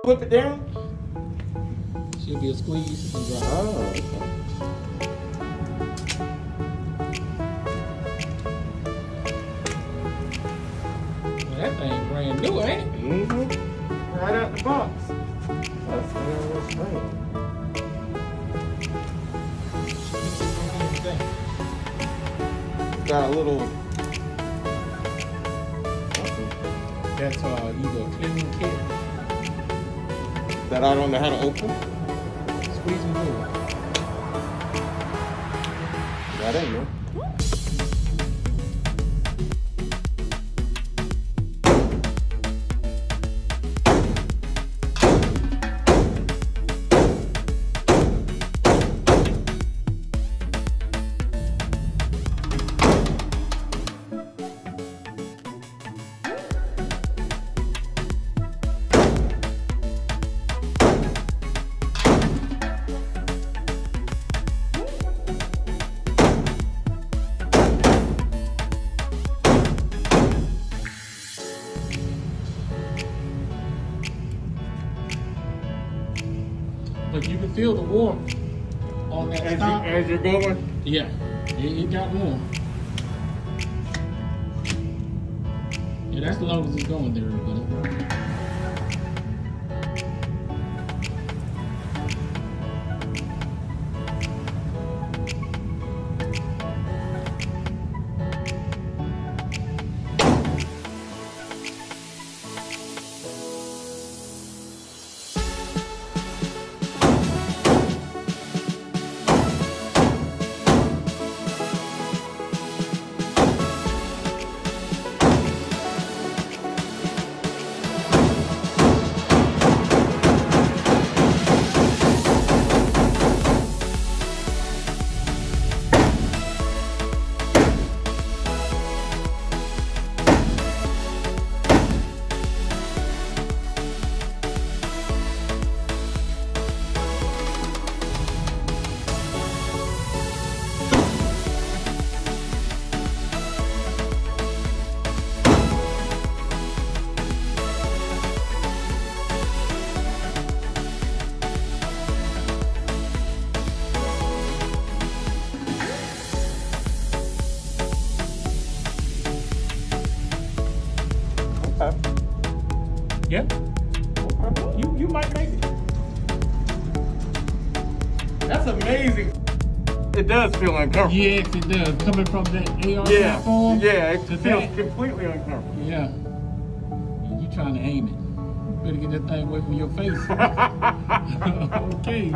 flip it down? Should be a squeeze and drop. Oh, okay. Well, that thing brand new, ain't it? Mm-hmm. Right out the box. That's what I was saying. Got a little. That's either a cleaning kit. That I don't know how to open. Squeeze and glue. That ain't no. But you can feel the warmth on that stop. As you're going? Yeah, it got warm. Yeah, that's the longest it's going there, everybody. Yeah. You might make it. That's amazing. It does feel uncomfortable. Yes, it does. Coming from that AR Yeah, platform. yeah, it to feels that. completely uncomfortable. Yeah. And you trying to aim it. You better get that thing away from your face. Okay.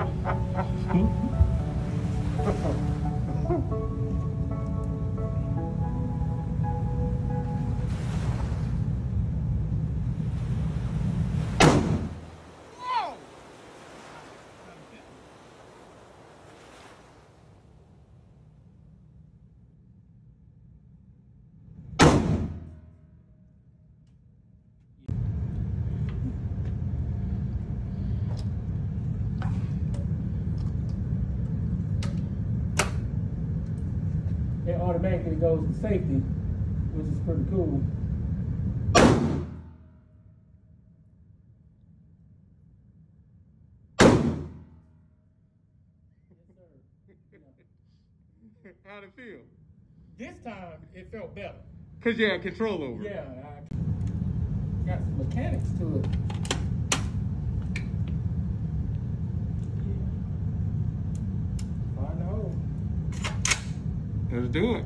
It automatically goes to safety, which is pretty cool. How'd it feel? This time it felt better. Cause you had control over it. Yeah, I got some mechanics to it. Yeah. Find the hole. Let's do it.